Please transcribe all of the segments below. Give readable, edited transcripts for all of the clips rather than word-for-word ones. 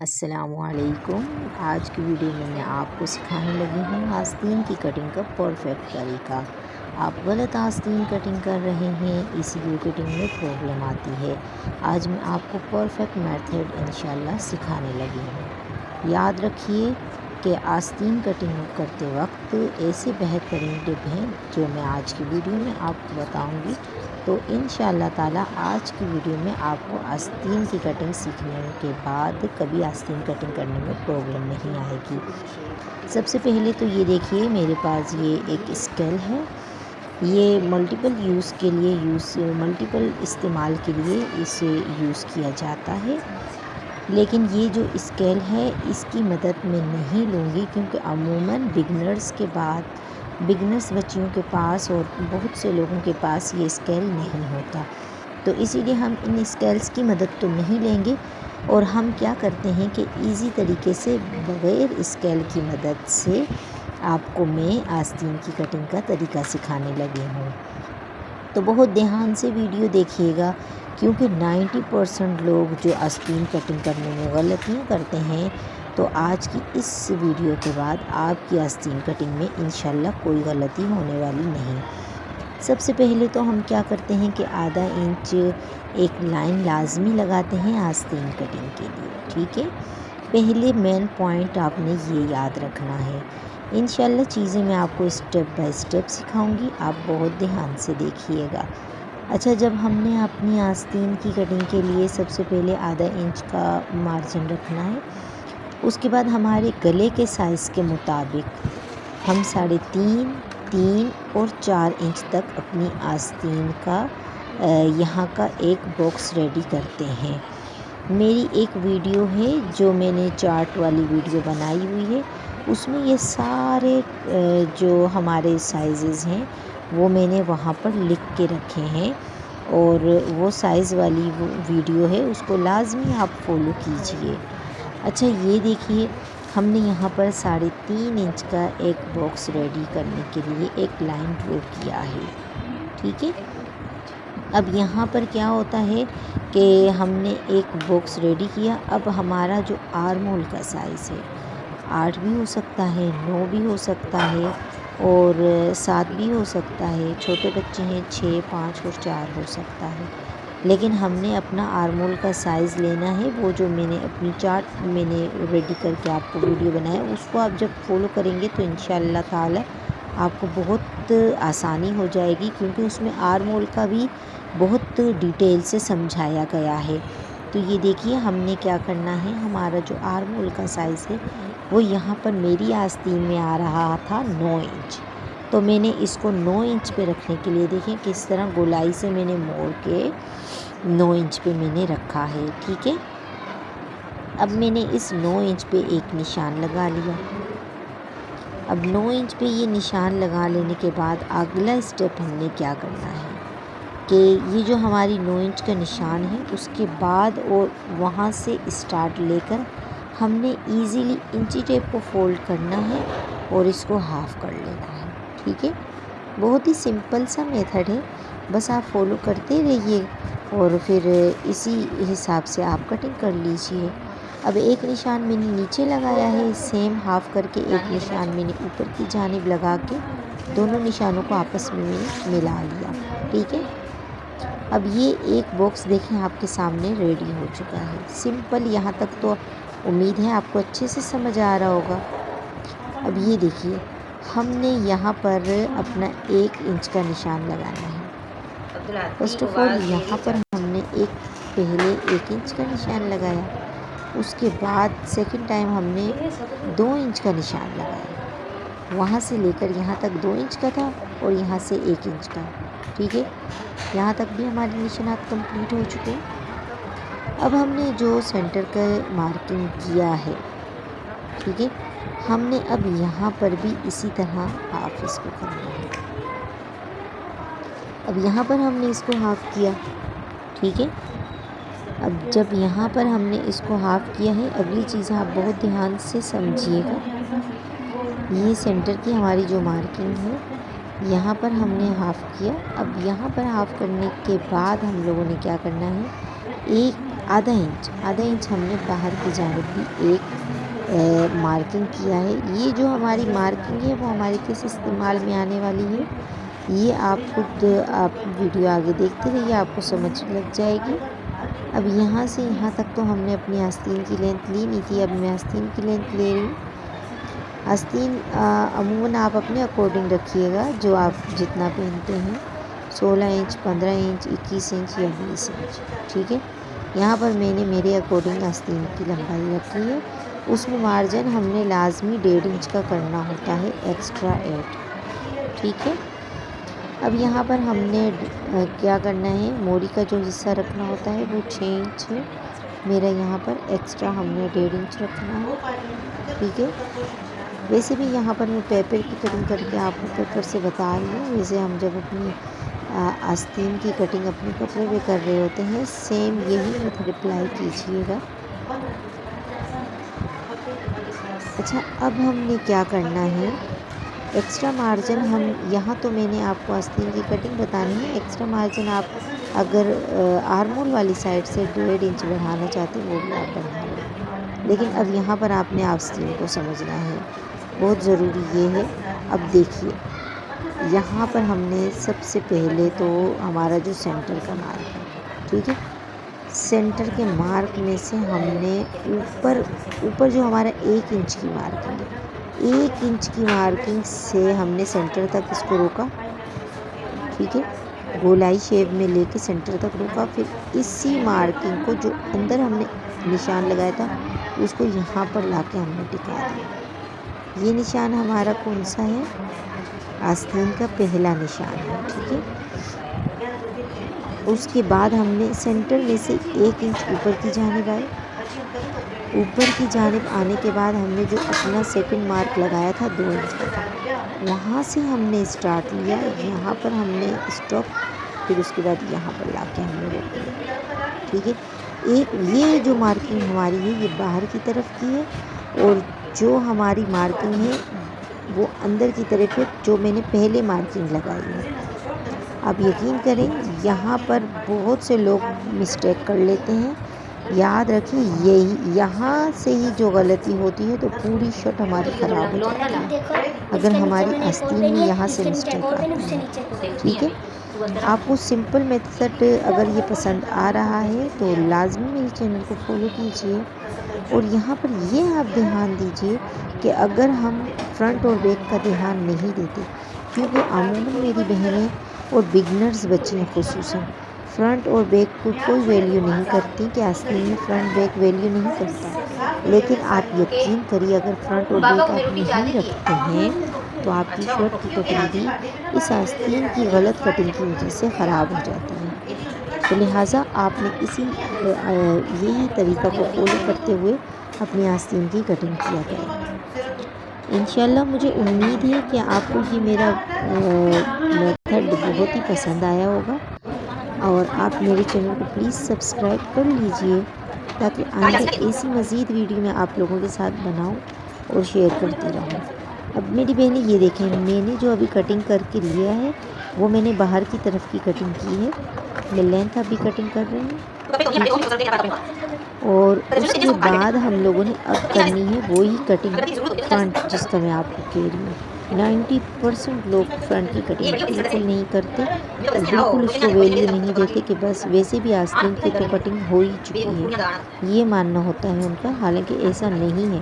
अस्सलामुअलैकुम। आज की वीडियो में मैं आपको सिखाने लगी हूँ आस्तीन की कटिंग का परफेक्ट तरीका। आप गलत आस्तीन कटिंग कर रहे हैं, इसीलिए कटिंग में प्रॉब्लम आती है। आज मैं आपको परफेक्ट मेथड इंशाल्लाह सिखाने लगी हूँ। याद रखिए कि आस्तीन कटिंग करते वक्त ऐसे बेहतरीन टिप हैं जो मैं आज की वीडियो में आपको बताऊँगी। तो इंशाअल्लाह ताला आज की वीडियो में आपको आस्तीन की कटिंग सीखने के बाद कभी आस्तीन कटिंग करने में प्रॉब्लम नहीं आएगी। सबसे पहले तो ये देखिए, मेरे पास ये एक स्केल है। ये मल्टीपल इस्तेमाल के लिए इसे यूज़ किया जाता है, लेकिन ये जो स्केल है इसकी मदद मैं नहीं लूँगी क्योंकि अमूमन बिगनर्स बच्चियों के पास और बहुत से लोगों के पास ये स्केल नहीं होता। तो इसीलिए हम इन स्केल्स की मदद तो नहीं लेंगे और हम क्या करते हैं कि इजी तरीके से बग़ैर स्केल की मदद से आपको मैं आस्तीन की कटिंग का तरीका सिखाने लगी हूँ। तो बहुत ध्यान से वीडियो देखिएगा क्योंकि 90% लोग जो आस्तीन कटिंग करने में गलतियाँ करते हैं, तो आज की इस वीडियो के बाद आपकी आस्तीन कटिंग में इंशाल्लाह कोई गलती होने वाली नहीं। सबसे पहले तो हम क्या करते हैं कि आधा इंच एक लाइन लाजमी लगाते हैं आस्तीन कटिंग के लिए, ठीक है। पहले मेन पॉइंट आपने ये याद रखना है। इंशाल्लाह चीज़ें मैं आपको स्टेप बाय स्टेप सिखाऊंगी, आप बहुत ध्यान से देखिएगा। अच्छा, जब हमने अपनी आस्तीन की कटिंग के लिए सबसे पहले आधा इंच का मार्जिन रखना है, उसके बाद हमारे गले के साइज़ के मुताबिक हम 3.5, 3 और 4 इंच तक अपनी आस्तीन का यहाँ का एक बॉक्स रेडी करते हैं। मेरी एक वीडियो है जो मैंने चार्ट वाली वीडियो बनाई हुई है, उसमें ये सारे जो हमारे साइज़ेज़ हैं वो मैंने वहाँ पर लिख के रखे हैं और वो साइज़ वाली वो वीडियो है, उसको लाजमी आप फॉलो कीजिए। अच्छा, ये देखिए, हमने यहाँ पर 3.5 इंच का एक बॉक्स रेडी करने के लिए एक लाइन ड्रॉ किया है, ठीक है। अब यहाँ पर क्या होता है कि हमने एक बॉक्स रेडी किया। अब हमारा जो आर्म होल का साइज़ है 8 भी हो सकता है, 9 भी हो सकता है और 7 भी हो सकता है। छोटे बच्चे हैं 6, 5 और 4 हो सकता है, लेकिन हमने अपना आर्म होल का साइज़ लेना है। वो जो मैंने अपनी चार्ट मैंने रेडी करके आपको वीडियो बनाया, उसको आप जब फॉलो करेंगे तो इंशाअल्लाह ताला आपको बहुत आसानी हो जाएगी क्योंकि उसमें आर्म होल का भी बहुत डिटेल से समझाया गया है। तो ये देखिए, हमने क्या करना है, हमारा जो आर्म होल का साइज़ है वो यहाँ पर मेरी आस्तीन में आ रहा था 9 इंच। तो मैंने इसको 9 इंच पे रखने के लिए देखें किस तरह गोलाई से मैंने मोड़ के 9 इंच पे मैंने रखा है, ठीक है। अब मैंने इस 9 इंच पे एक निशान लगा लिया। अब 9 इंच पे ये निशान लगा लेने के बाद अगला स्टेप हमने क्या करना है कि ये जो हमारी 9 इंच का निशान है उसके बाद और वहाँ से स्टार्ट लेकर हमने इजीली इंची टेप को फोल्ड करना है और इसको हाफ़ कर लेना है, ठीक है। बहुत ही सिंपल सा मेथड है, बस आप फॉलो करते रहिए और फिर इसी हिसाब से आप कटिंग कर लीजिए। अब एक निशान मैंने नीचे लगाया है, सेम हाफ़ करके एक निशान मैंने ऊपर की जानिब लगा के दोनों निशानों को आपस में मिला लिया, ठीक है। अब ये एक बॉक्स देखें आपके सामने रेडी हो चुका है। सिंपल, यहाँ तक तो उम्मीद है आपको अच्छे से समझ आ रहा होगा। अब ये देखिए, हमने यहाँ पर अपना 1 इंच का निशान लगाना है। फर्स्ट ऑफ ऑल यहाँ पर हमने पहले 1 इंच का निशान लगाया, उसके बाद सेकंड टाइम हमने 2 इंच का निशान लगाया। वहाँ से लेकर यहाँ तक 2 इंच का था और यहाँ से 1 इंच का, ठीक है। यहाँ तक भी हमारे निशानात कंप्लीट हो चुके हैं। अब हमने जो सेंटर का मार्किंग किया है, ठीक है, हमने अब यहाँ पर भी इसी तरह हाफ इसको करना है। अब यहाँ पर हमने इसको हाफ़ किया, ठीक है। अब जब यहाँ पर हमने इसको हाफ़ किया है, अगली चीज़ आप बहुत ध्यान से समझिएगा। ये सेंटर की हमारी जो मार्किंग है यहाँ पर हमने हाफ़ किया। अब यहाँ पर हाफ़ करने के बाद हम लोगों ने क्या करना है, एक आधा इंच हमने बाहर की जानिब भी एक मार्किंग किया है। ये जो हमारी मार्किंग है वो हमारी किस इस्तेमाल में आने वाली है, ये आप खुद आप वीडियो आगे देखते रहिए, आपको समझ लग जाएगी। अब यहाँ से यहाँ तक तो हमने अपनी आस्तीन की लेंथ ली नहीं थी, अब मैं आस्तीन की लेंथ ले रही हूँ। आस्तीन अमूमन आप अपने अकॉर्डिंग रखिएगा, जो आप जितना पहनते हैं, 16 इंच, 15 इंच, 21 इंच या 20 इंच, ठीक है। यहाँ पर मैंने मेरे अकॉर्डिंग आस्तीन की लंबाई रखी है। उसमें मार्जिन हमने लाजमी 1.5 इंच का करना होता है, एक्स्ट्रा ऐड, ठीक है। अब यहाँ पर हमने क्या करना है, मोरी का जो हिस्सा रखना होता है वो 6 इंच है मेरा, यहाँ पर एक्स्ट्रा हमने 1.5 इंच रखना है, ठीक है। वैसे भी यहाँ पर मैं पेपर की कटिंग करके आपको पेपर से बता रही हूँ। वैसे हम जब अपनी आस्तीन की कटिंग अपने कपड़े पे कर रहे होते हैं, सेम यही मेथड अप्लाई कीजिएगा। अच्छा, अब हमने क्या करना है, एक्स्ट्रा मार्जिन हम यहाँ तो मैंने आपको आस्तीन की कटिंग बतानी है। एक्स्ट्रा मार्जिन आप अगर आर्म होल वाली साइड से 1.5 इंच बढ़ाना चाहते हैं वो भी आप बढ़ा लें, लेकिन अब यहाँ पर आपने आस्तीन को समझना है, बहुत ज़रूरी ये है। अब देखिए, यहाँ पर हमने सबसे पहले तो हमारा जो सेंटर का मार्क है, ठीक है, सेंटर के मार्क में से हमने ऊपर जो हमारा 1 इंच की मार्किंग है, 1 इंच की मार्किंग से हमने सेंटर तक इसको रोका, ठीक है, गोलाई शेप में लेके सेंटर तक रोका। फिर इसी मार्किंग को जो अंदर हमने निशान लगाया था उसको यहाँ पर लाके हमने टिका दिया। ये निशान हमारा कौन सा है, आस्तीन का पहला निशान है, ठीक है। उसके बाद हमने सेंटर में से 1 इंच ऊपर की जानिब आए। ऊपर की जानिब आने के बाद हमने जो अपना सेकंड मार्क लगाया था 2 इंच का, वहाँ से हमने स्टार्ट लिया, यहाँ पर हमने स्टॉप, फिर उसके बाद यहाँ पर लाके हमने रोक दिया, ठीक है। एक ये जो मार्किंग हमारी है ये बाहर की तरफ की है, और जो हमारी मार्किंग है वो अंदर की तरफ है, जो मैंने पहले मार्किंग लगाई है। आप यकीन करें, यहाँ पर बहुत से लोग मिस्टेक कर लेते हैं। याद रखिए, यही यहाँ से ही जो गलती होती है तो पूरी शर्ट हमारी ख़राब हो जाती है, अगर हमारी आस्तीन में यहाँ से मिस्टेक आती है, ठीक है। आपको सिंपल मेथड अगर ये पसंद आ रहा है तो लाजमी मेरे चैनल को फॉलो कीजिए। और यहाँ पर ये आप ध्यान दीजिए कि अगर हम फ्रंट और बैक का ध्यान नहीं देते, क्योंकि अमूमन मेरी बहनें और बिगनर्स बच्चियाँ खुसूसन फ्रंट और बैक को कोई वैल्यू नहीं करती कि आस्तीन में फ्रंट बैक वैल्यू नहीं करता, लेकिन आप यकीन करिए अगर फ्रंट और बैक आप नहीं रखते हैं तो आपकी शर्ट की कटिंग भी इस आस्तीन की गलत कटिंग की वजह से ख़राब हो जाती है। तो लिहाजा आपने यही तरीक़ा को फॉलो करते हुए अपनी आस्तीन की कटिंग किया करें। इंशाल्लाह मुझे उम्मीद है कि आपको ये मेरा मेथड बहुत ही पसंद आया होगा, और आप मेरे चैनल को प्लीज़ सब्सक्राइब कर लीजिए ताकि आगे ऐसी मज़ीद वीडियो मैं आप लोगों के साथ बनाऊं और शेयर करती रहूं। अब मेरी बहनें ये देखें, मैंने जो अभी कटिंग करके लिया है वो मैंने बाहर की तरफ की कटिंग की है। मैं लेंथ अभी कटिंग कर रही हूँ, और उसके बाद हम लोगों ने अब करनी है वही कटिंग फ्रंट, जिसका मैं आपको कह रही हूँ। 90% लोग फ्रंट की कटिंग बिल्कुल नहीं करते और बिल्कुल उसको वैल्यू नहीं देते कि बस वैसे भी आस्तीन की तो कटिंग हो ही चुकी है, ये मानना होता है उनका। हालांकि ऐसा नहीं है,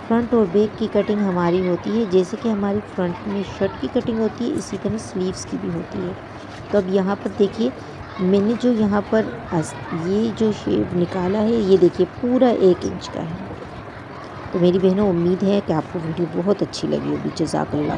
फ्रंट और बैक की कटिंग हमारी होती है, जैसे कि हमारी फ्रंट में शर्ट की कटिंग होती है इसी तरह स्लीव्स की भी होती है। तो अब यहाँ पर देखिए, मैंने जो यहाँ पर ये जो शेप निकाला है ये देखिए पूरा 1 इंच का है। तो मेरी बहनों, उम्मीद है कि आपको वीडियो बहुत अच्छी लगी होगी। जज़ाकल्लाह।